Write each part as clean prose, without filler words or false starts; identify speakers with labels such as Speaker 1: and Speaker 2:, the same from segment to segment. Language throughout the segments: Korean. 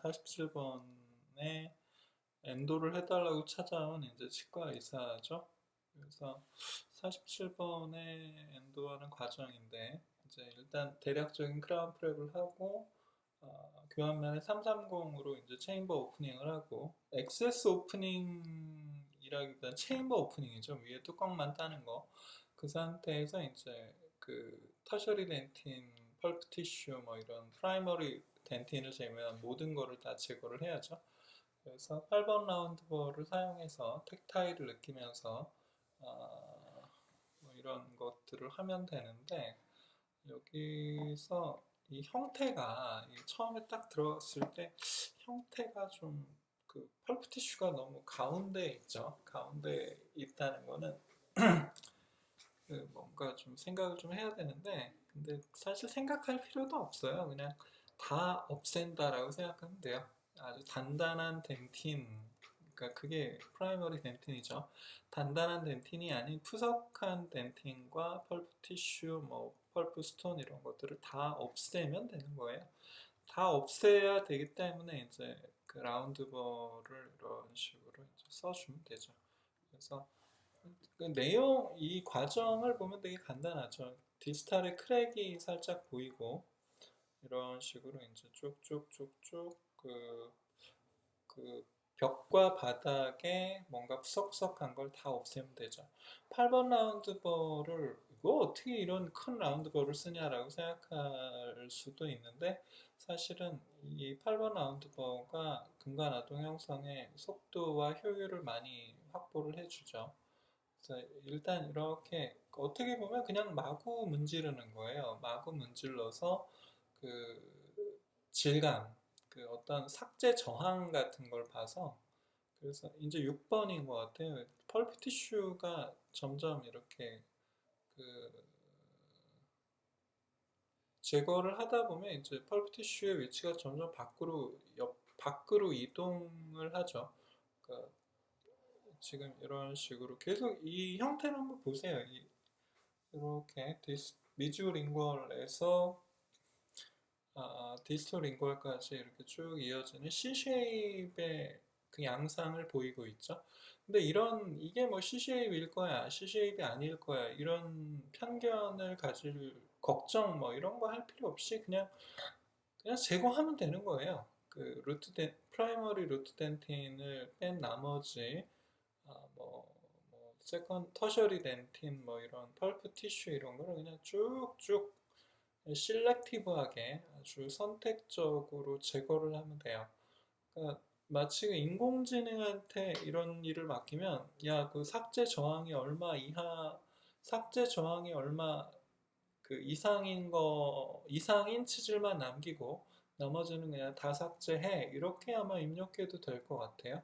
Speaker 1: 47번에 엔도를 해달라고 찾아온 이제 치과 의사죠. 그래서 47번에 엔도하는 과정인데 이제 일단 대략적인 크라운 프랩을 하고 교환면에 330으로 이제 체인버 오프닝을 하고 엑세스 오프닝이라기보다는 체인버 오프닝이죠. 위에 뚜껑만 따는 거. 그 상태에서 이제 그 터셔리 덴틴, 펄프 티슈 뭐 이런 프라이머리 덴틴을 제외한 모든 거를 다 제거를 해야죠. 그래서 8번 라운드 볼을 사용해서 텍타일을 느끼면서 뭐 이런 것들을 하면 되는데 여기서 이 형태가 처음에 딱 들어갔을 때 형태가 좀 그 펄프 티슈가 너무 가운데에 있죠. 가운데에 있다는 거는 그 뭔가 좀 생각을 좀 해야 되는데 근데 사실 생각할 필요도 없어요. 그냥 다 없앤다라고 생각하면 돼요. 아주 단단한 덴틴, 그러니까 그게 프라이머리 덴틴이죠. 단단한 덴틴이 아닌 푸석한 덴틴과 펄프 티슈, 뭐 펄프 스톤 이런 것들을 다 없애면 되는 거예요. 다 없애야 되기 때문에 이제 그 라운드 볼을 이런 식으로 이제 써주면 되죠. 그래서 그 내용, 이 과정을 보면 되게 간단하죠. 디스탈의 크랙이 살짝 보이고 이런 식으로 이제 쭉쭉쭉쭉 그 벽과 바닥에 뭔가 푸석푸석한 걸 다 없애면 되죠. 8번 라운드 볼을 이거 어떻게 이런 큰 라운드 볼을 쓰냐라고 생각할 수도 있는데 사실은 이 8번 라운드 볼가 근간아동 형성의 속도와 효율을 많이 확보를 해주죠. 그래서 일단 이렇게 어떻게 보면 그냥 마구 문지르는 거예요. 마구 문질러서 그 질감, 그 어떤 삭제 저항 같은 걸 봐서 그래서 이제 6번인 것 같아요. 펄프 티슈가 점점 이렇게 그 제거를 하다 보면 이제 펄프 티슈의 위치가 점점 밖으로 이동을 하죠. 그러니까 지금 이런 식으로 계속 이 형태를 한번 보세요. 이렇게 미주링걸에서 디스토링걸까지 이렇게 쭉 이어지는 C-쉐입의 그 양상을 보이고 있죠. 근데 이게 뭐 C-쉐입일 거야, C-쉐입이 아닐 거야, 이런 편견을 가질 걱정 뭐 이런 거 할 필요 없이 그냥 제거하면 되는 거예요. 그 프라이머리 루트 덴틴을 뺀 나머지 세컨 터셔리 덴틴 뭐 이런 펄프 티슈 이런 거를 그냥 쭉쭉 실렉티브하게 아주 선택적으로 제거를 하면 돼요. 그러니까 마치 인공지능한테 이런 일을 맡기면 야, 그 삭제 저항이 얼마 그 이상인 치질만 남기고 나머지는 그냥 다 삭제해. 이렇게 아마 입력해도 될 것 같아요.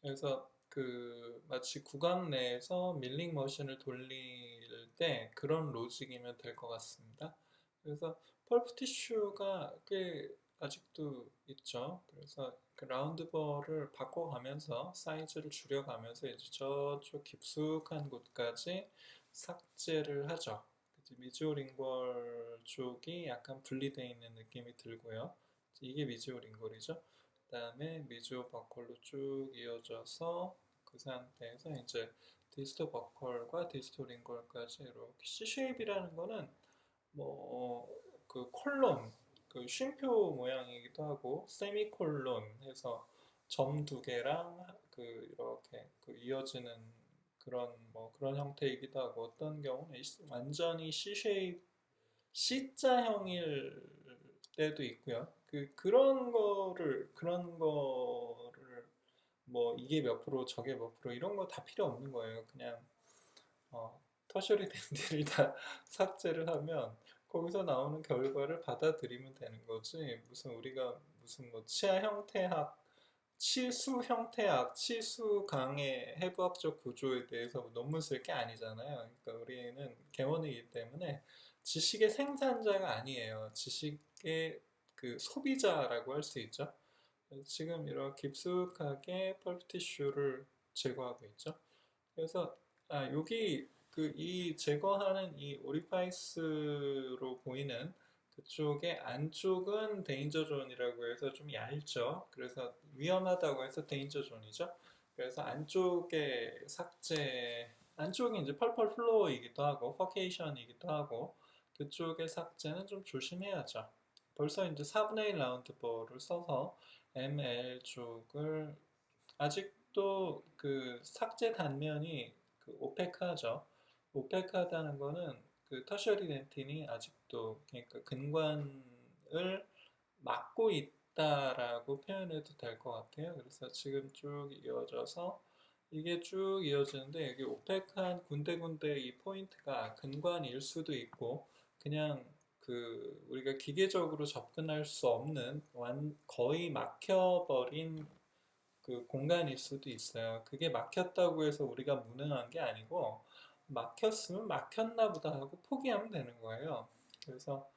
Speaker 1: 그래서 그 마치 구강 내에서 밀링 머신을 돌릴 때 그런 로직이면 될 것 같습니다. 그래서 펄프 티슈가 꽤 아직도 있죠. 그래서 그 라운드 볼을 바꿔가면서 사이즈를 줄여가면서 이제 저쪽 깊숙한 곳까지 삭제를 하죠. 미지오링골 쪽이 약간 분리되어 있는 느낌이 들고요. 이게 미지오링골이죠. 그다음에 미주오 버컬로 쭉 이어져서 그 상태에서 이제 디스토 버컬과 디스토 링걸까지 이렇게 C-쉐입이라는 거는 뭐 그 콜론, 그 쉼표 모양이기도 하고 세미콜론 해서 점 두 개랑 그 이렇게 그 이어지는 그런 뭐 그런 형태이기도 하고 어떤 경우는 완전히 C-쉐입 C자형일 때도 있고요. 그런 거를 뭐 이게 몇 프로 저게 몇 프로 이런 거 다 필요 없는 거예요. 그냥 터셔리 댄디를 다 삭제를 하면 거기서 나오는 결과를 받아들이면 되는 거지. 무슨 우리가 무슨 뭐 치아 형태학, 치수 형태학, 치수 강의 해부학적 구조에 대해서 논문 쓸 게 아니잖아요. 그러니까 우리는 개원이기 때문에 지식의 생산자가 아니에요. 지식의 그 소비자라고 할 수 있죠. 지금 이렇게 깊숙하게 펄프 티슈를 제거하고 있죠. 그래서 여기 그 이 제거하는 이 오리파이스로 보이는 그 그쪽에 안쪽은 데인저 존이라고 해서 좀 얇죠. 그래서 위험하다고 해서 데인저 존이죠. 그래서 안쪽에 삭제, 안쪽이 이제 펄펄 플로어이기도 하고 퍼케이션이기도 하고 그쪽의 삭제는 좀 조심해야죠. 벌써 이제 4분의 1 라운드 볼을 써서 ML 쪽을 아직도 그 삭제 단면이 그 오페크하죠. 오페크하다는 거는 그 터셔리 덴틴이 아직도 그러니까 근관을 막고 있다라고 표현해도 될 것 같아요. 그래서 지금 쭉 이어져서 이게 쭉 이어지는데 여기 오페크한 군데군데 이 포인트가 근관일 수도 있고 그냥 그 우리가 기계적으로 접근할 수 없는 거의 막혀버린 그 공간일 수도 있어요. 그게 막혔다고 해서 우리가 무능한 게 아니고 막혔으면 막혔나 보다 하고 포기하면 되는 거예요. 그래서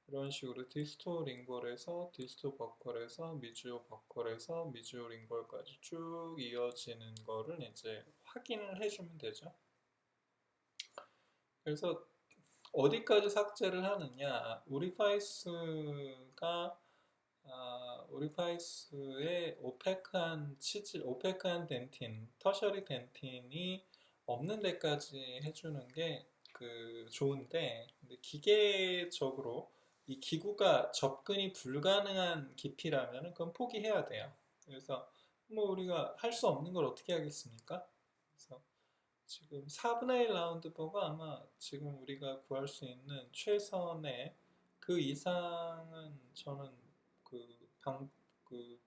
Speaker 1: 이런 식으로 디스토 링골에서 디스토 버컬에서 미주오 버컬에서 미주오 링골까지 쭉 이어지는 거를 이제 확인을 해주면 되죠. 그래서 어디까지 삭제를 하느냐 오리파이스가 오리파이스의 오페크한 치질, 오페크한 덴틴, 터셔리 덴틴이 없는 데까지 해주는 게 그 좋은데, 근데 기계적으로 이 기구가 접근이 불가능한 깊이라면 그건 포기해야 돼요. 그래서 뭐 우리가 할 수 없는 걸 어떻게 하겠습니까? 그래서 지금 4분의 1 라운드 버가 아마 지금 우리가 구할 수 있는 최선의 그 이상은 저는 그 그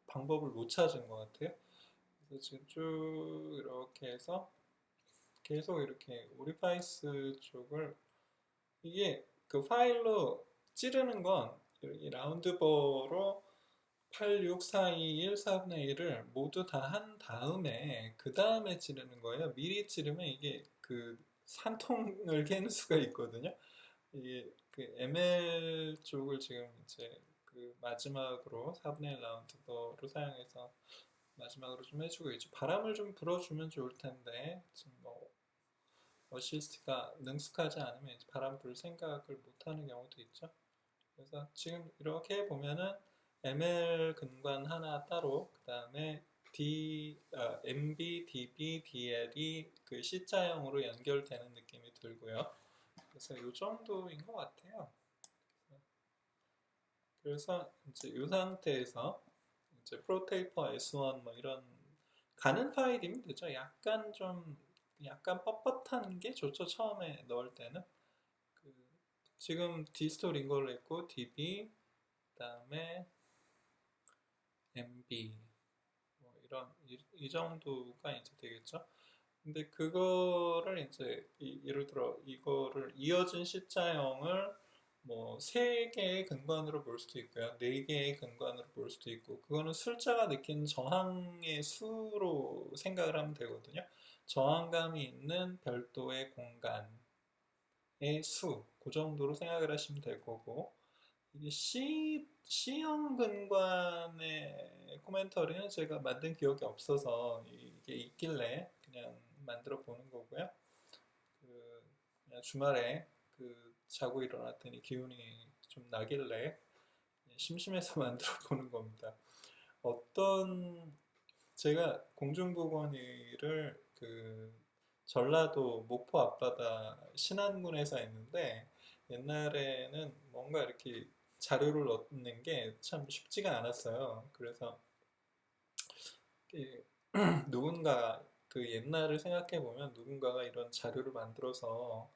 Speaker 1: 방법을 못 찾은 것 같아요. 그래서 지금 쭉 이렇게 해서 계속 이렇게 오리파이스 쪽을 이게 그 파일로 찌르는 건 이 라운드버로 8, 6, 4, 2, 1, 4분의 1을 모두 다 한 다음에 그 다음에 찌르는 거예요. 미리 찌르면 이게 그 산통을 깨는 수가 있거든요. 이게 그 ML 쪽을 지금 이제 그 마지막으로 4분의 1 라운드버로 사용해서 마지막으로 좀 해주고 있죠. 바람을 좀 불어주면 좋을 텐데 지금 뭐 어시스트가 능숙하지 않으면 이제 바람 불 생각을 못 하는 경우도 있죠. 그래서 지금 이렇게 보면은 ML 근관 하나 따로 그 다음에 MB, DB, DL이 그 C자형으로 연결되는 느낌이 들고요. 그래서 이 정도인 것 같아요. 그래서 이제 이 상태에서 이제 프로테이퍼 S1 뭐 이런 가는 파일이면 되죠. 약간 뻣뻣한 게 좋죠. 처음에 넣을 때는 그 지금 디스토 링고를 했고 DB 그다음에 MB 뭐 이런 이 정도가 이제 되겠죠. 근데 그거를 이제 예를 들어 이거를 이어진 C자형을 뭐 세 개의 근관으로 볼 수도 있고요, 네 개의 근관으로 볼 수도 있고, 그거는 sul자가 느끼는 저항의 수로 생각을 하면 되거든요. 저항감이 있는 별도의 공간의 수, 그 정도로 생각을 하시면 될 거고, 이게 C형 근관의 코멘터리는 제가 만든 기억이 없어서 이게 있길래 그냥 만들어 보는 거고요. 그냥 주말에 그 자고 일어났더니 기운이 좀 나길래 심심해서 만들어 보는 겁니다. 어떤 제가 공중보건의를 그 전라도 목포 앞바다 신안군에서 했는데 옛날에는 뭔가 이렇게 자료를 얻는 게 참 쉽지가 않았어요. 그래서 누군가 그 옛날을 생각해 보면 누군가가 이런 자료를 만들어서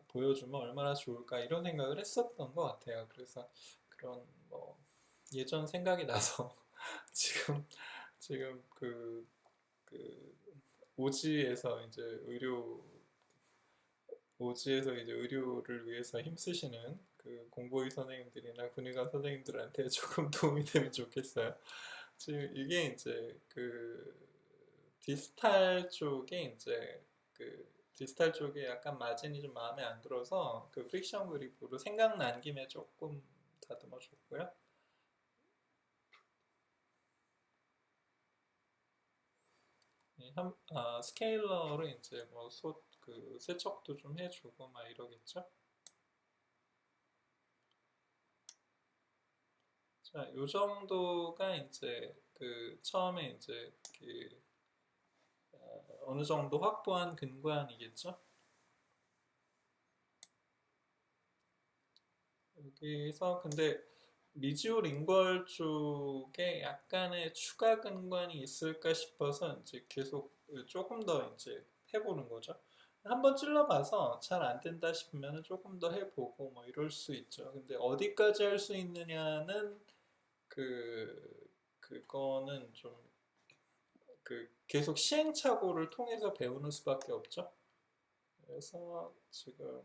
Speaker 1: 보여주면 얼마나 좋을까 이런 생각을 했었던 것 같아요. 그래서 그런 뭐 예전 생각이 나서 지금 그 오지에서 이제 의료를 위해서 힘쓰시는 그 공보의 선생님들이나 군의관 선생님들한테 조금 도움이 되면 좋겠어요. 지금 이게 이제 그 디스탈 쪽에 약간 마진이 좀 마음에 안 들어서 그 프릭션 그립으로 생각난 김에 조금 다듬어 줬고요. 스케일러로 이제 뭐 그 세척도 좀 해주고 막 이러겠죠. 자, 요 정도가 이제 그 처음에 이제 그 어느 정도 확보한 근관이겠죠. 여기서 근데 미지오 링벌 쪽에 약간의 추가 근관이 있을까 싶어서 이제 계속 조금 더 이제 해보는 거죠. 한번 찔러봐서 잘 안 된다 싶으면 조금 더 해보고 뭐 이럴 수 있죠. 근데 어디까지 할 수 있느냐는 그거는 좀 계속 시행착오를 통해서 배우는 수밖에 없죠. 그래서 지금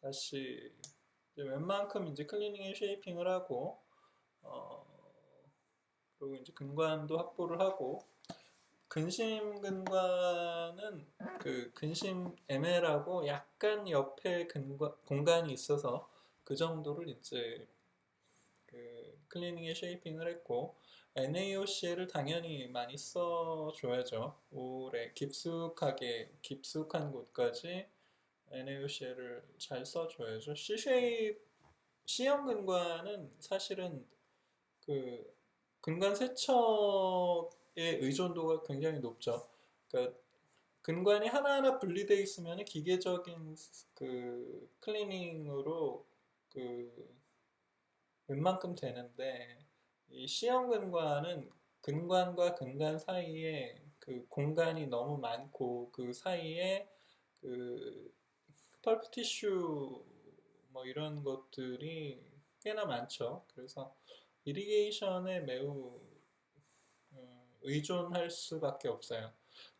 Speaker 1: 다시 이제 웬만큼 이제 클리닝 앤 쉐이핑을 하고 어, 그리고 이제 근관도 확보를 하고 근심 근관은 그 근심 ML하고 약간 옆에 공간이 있어서 그 정도를 이제 그 클리닝 앤 쉐이핑을 했고 NaOCl을 당연히 많이 써줘야죠. 오래 깊숙한 곳까지 NaOCl을 잘 써줘야죠. C형 근관은 사실은 그 근관 세척의 의존도가 굉장히 높죠. 그러니까 근관이 하나하나 분리되어 있으면 기계적인 그 클리닝으로 그 웬만큼 되는데 이 C형 근관은 근관과 근관 사이에 그 공간이 너무 많고 그 사이에 그 펄프 티슈 뭐 이런 것들이 꽤나 많죠. 그래서 이리게이션에 매우 의존할 수밖에 없어요.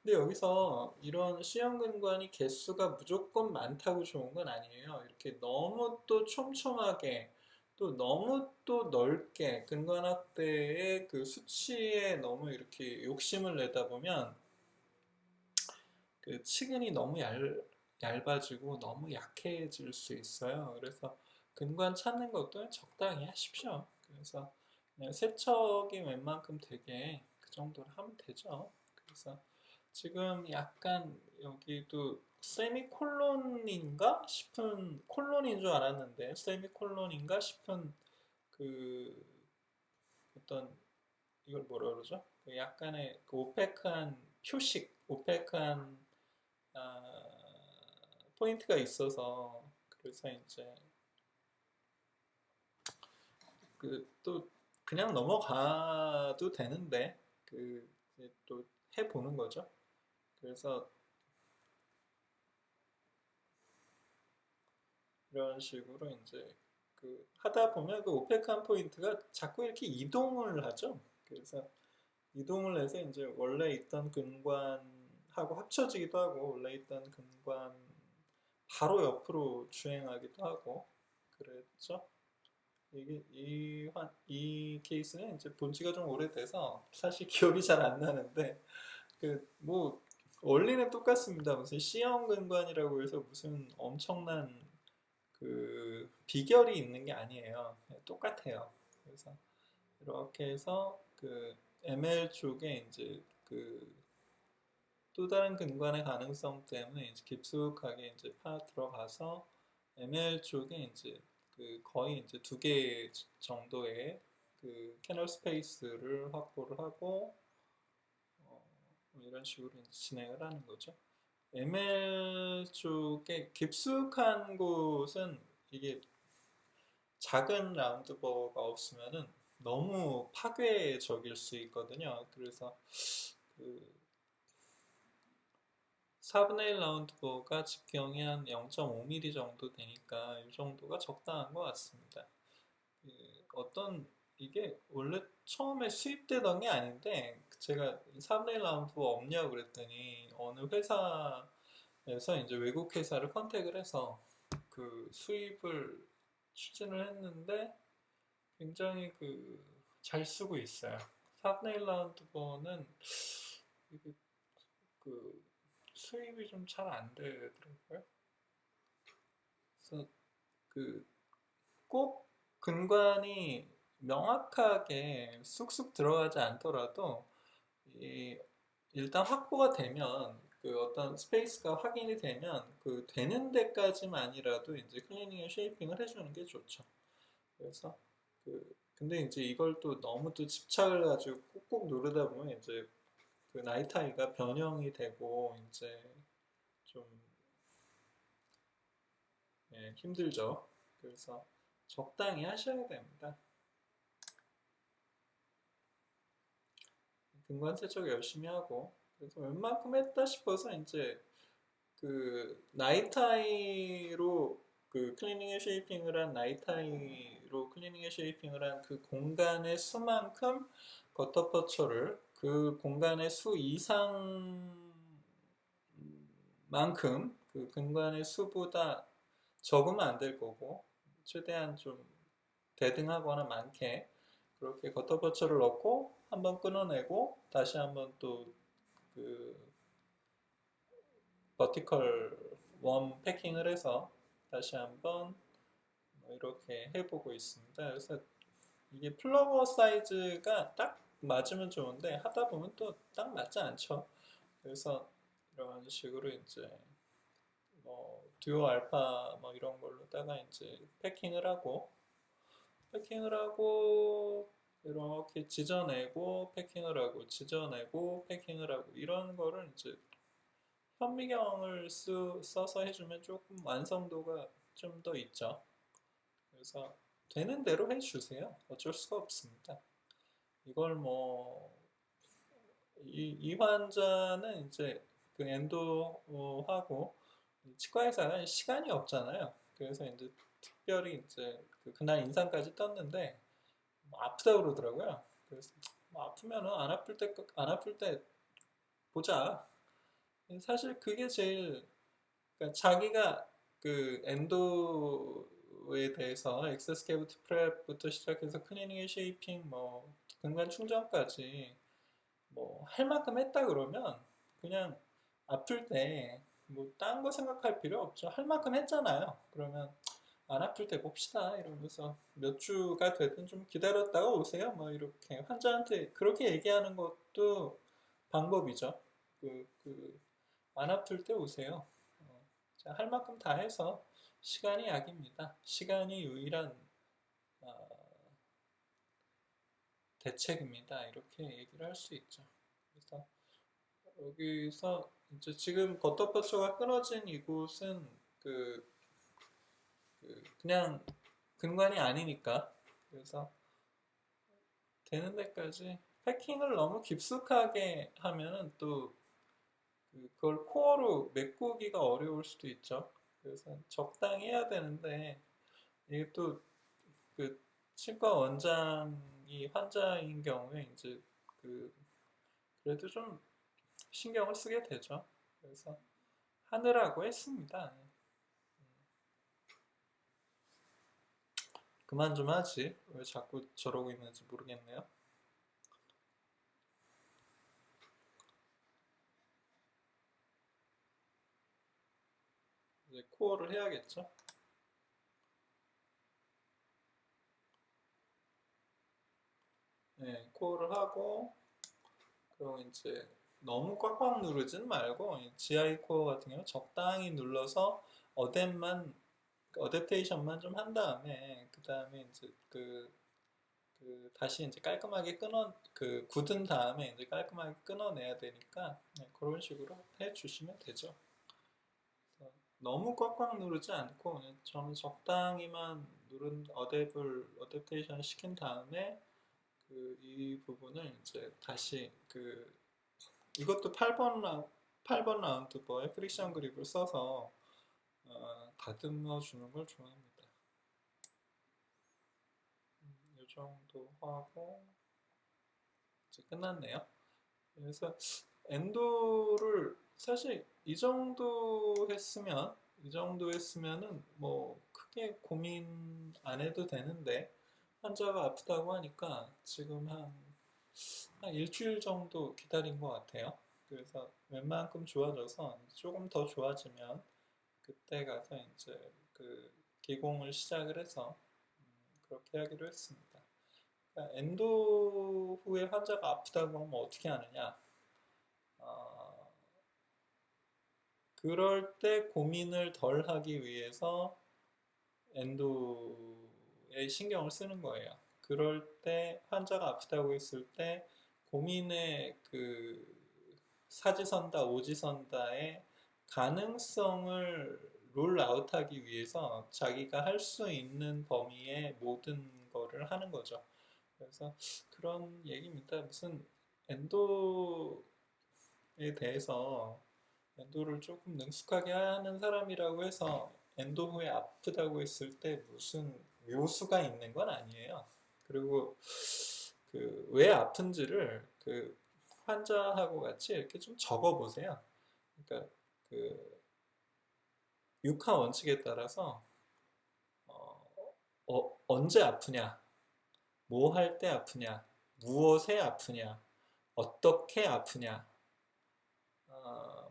Speaker 1: 근데 여기서 이런 C형 근관이 개수가 무조건 많다고 좋은 건 아니에요. 이렇게 너무 또 촘촘하게 또 너무 또 넓게 근관 확대의 그 수치에 너무 이렇게 욕심을 내다 보면 그 치근이 너무 얇아지고 너무 약해질 수 있어요. 그래서 근관 찾는 것도 적당히 하십시오. 그래서 그냥 세척이 웬만큼 되게 그 정도로 하면 되죠. 그래서 지금 약간 여기도 세미콜론인가 싶은 콜론인 줄 알았는데 세미콜론인가 싶은 그 어떤 이걸 뭐라 그러죠? 그 약간의 그 오페크한 표식, 오페크한 포인트가 있어서 그래서 이제 그 또 그냥 넘어가도 되는데 그 또 해보는 거죠. 그래서 이런 식으로 이제 그 하다 보면 그 오페크한 포인트가 자꾸 이렇게 이동을 하죠. 그래서 이동을 해서 이제 원래 있던 근관하고 합쳐지기도 하고 원래 있던 근관 바로 옆으로 주행하기도 하고 그랬죠. 이 케이스는 이제 본 지가 좀 오래돼서 사실 기억이 잘 안 나는데 그 뭐 원리는 똑같습니다. 무슨 C형 근관이라고 해서 무슨 엄청난 그 비결이 있는 게 아니에요. 그냥 똑같아요. 그래서 이렇게 해서 그 ML 쪽에 이제 그 또 다른 근관의 가능성 때문에 이제 깊숙하게 이제 파 들어가서 ML 쪽에 이제 그 거의 이제 두 개 정도의 그 캐널 스페이스를 확보를 하고 이런 식으로 이제 진행을 하는 거죠. ML 쪽에 깊숙한 곳은 이게 작은 라운드버가 없으면은 너무 파괴적일 수 있거든요. 그래서 그 4분의 1 라운드버가 직경이 한 0.5mm 정도 되니까 이 정도가 적당한 것 같습니다. 그 어떤 이게 원래 처음에 수입되던 게 아닌데 제가 4분의 1 라운드버 없냐고 그랬더니 어느 회사에서 이제 외국 회사를 컨택을 해서 그 수입을 추진을 했는데 굉장히 그 잘 쓰고 있어요. 4분의 1 라운드버는 이게 그 수입이 좀 잘 안 되더라고요. 그래서 그 꼭 근관이 명확하게 쑥쑥 들어가지 않더라도 이 일단 확보가 되면 그 어떤 스페이스가 확인이 되면 그 되는 데까지만이라도 이제 클리닝 앤 쉐이핑을 해주는 게 좋죠. 그래서 근데 이제 이걸 또 너무 또 집착을 가지고 꾹꾹 누르다 보면 이제 그 나이트 아이가 변형이 되고 이제 좀 예, 힘들죠. 그래서 적당히 하셔야 됩니다. 근관 세척 열심히 하고 그래서 웬만큼 했다 싶어서 이제 그 나이타이로 그 클리닝 앤 쉐이핑을 한 나이타이로 클리닝 앤 쉐이핑을 한 그 공간의 수만큼 버터퍼처를 그 공간의 수 이상만큼 그 근관의 수보다 적으면 안 될 거고 최대한 좀 대등하거나 많게 그렇게 버터퍼처를 넣고 한번 끊어내고 다시 한번 또그 버티컬 웜 패킹을 해서 다시 한번 뭐 이렇게 해보고 있습니다. 그래서 이게 플러버 사이즈가 딱 맞으면 좋은데 하다 보면 또 딱 맞지 않죠. 그래서 이런 식으로 이제 뭐 듀오 알파 뭐 이런 걸로다가 이제 패킹을 하고 이렇게 지져내고 패킹을 하고 지져내고 패킹을 하고 이런 거를 이제 현미경을 써서 해주면 조금 완성도가 좀 더 있죠. 그래서 되는 대로 해주세요. 어쩔 수가 없습니다. 이걸 뭐, 이 환자는 이제 그 엔도하고 치과 의사가 시간이 없잖아요. 그래서 이제 특별히 이제 그날 인상까지 떴는데 뭐 아프다 그러더라고요. 그래서 뭐 아프면은 안 아플 때 보자. 사실 그게 제일 그러니까 자기가 그 엔도에 대해서 액세스 캐비티 프랩부터 시작해서 클리닝 앤 쉐이핑 뭐 근간 충전까지 뭐 할 만큼 했다 그러면 그냥 아플 때 뭐 딴 거 생각할 필요 없죠. 할 만큼 했잖아요. 그러면 안 아플 때 봅시다 이러면서 몇 주가 되든 좀 기다렸다가 오세요. 뭐 이렇게 환자한테 그렇게 얘기하는 것도 방법이죠. 안 아플 때 오세요. 할 만큼 다 해서 시간이 약입니다. 시간이 유일한 어, 대책입니다. 이렇게 얘기를 할 수 있죠. 그래서 여기서 이제 지금 버터퍼처가 끊어진 이곳은 그, 그냥 근관이 아니니까 그래서 되는 데까지 패킹을 너무 깊숙하게 하면은 또 그걸 코어로 메꾸기가 어려울 수도 있죠. 그래서 적당히 해야 되는데 이게 또 그 치과 원장이 환자인 경우에 이제 그 그래도 좀 신경을 쓰게 되죠. 그래서 하느라고 했습니다. 그만 좀 하지. 왜 자꾸 저러고 있는지 모르겠네요. 이제 코어를 해야겠죠. 네, 코어를 하고 그리고 이제 너무 꽉꽉 누르진 말고 GI 코어 같은 경우 적당히 눌러서 어댑만 어댑테이션만 좀 한 다음에 그 다음에 이제 다시 이제 깔끔하게 굳은 다음에 이제 깔끔하게 끊어내야 되니까 네, 그런 식으로 해주시면 되죠. 너무 꽉꽉 누르지 않고 저는 적당히만 어댑테이션 시킨 다음에 이 부분을 이제 다시 이것도 8번 라운드버의 프릭션 그립을 써서 다듬어 주는 걸 좋아합니다. 이 정도 하고 이제 끝났네요. 그래서 엔도를 사실 이 정도 했으면은 뭐 크게 고민 안 해도 되는데 환자가 아프다고 하니까 지금 한 일주일 정도 기다린 것 같아요. 그래서 웬만큼 좋아져서 조금 더 좋아지면 그때 가서 이제 기공을 시작을 해서 그렇게 하기로 했습니다. 그러니까 엔도 후에 환자가 아프다고 하면 어떻게 하느냐? 어, 그럴 때 고민을 덜 하기 위해서 엔도에 신경을 쓰는 거예요. 그럴 때 환자가 아프다고 했을 때 고민의 그 사지선다, 오지선다의 가능성을 롤아웃하기 위해서 자기가 할 수 있는 범위의 모든 거를 하는 거죠. 그래서 그런 얘기입니다. 무슨 엔도에 대해서 엔도를 조금 능숙하게 하는 사람이라고 해서 엔도 후에 아프다고 했을 때 무슨 묘수가 있는 건 아니에요. 그리고 그 왜 아픈지를 그 환자하고 같이 이렇게 좀 적어 보세요. 그러니까 그 육하 원칙에 따라서 어, 언제 아프냐, 뭐 할 때 아프냐, 무엇에 아프냐, 어떻게 아프냐,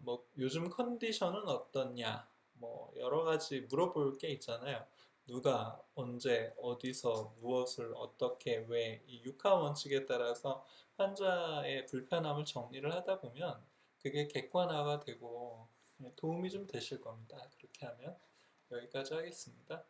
Speaker 1: 뭐 요즘 컨디션은 어떻냐, 뭐 여러 가지 물어볼 게 있잖아요. 누가 언제 어디서 무엇을 어떻게 왜 이 육하 원칙에 따라서 환자의 불편함을 정리를 하다 보면 그게 객관화가 되고 도움이 좀 되실 겁니다. 그렇게 하면 여기까지 하겠습니다.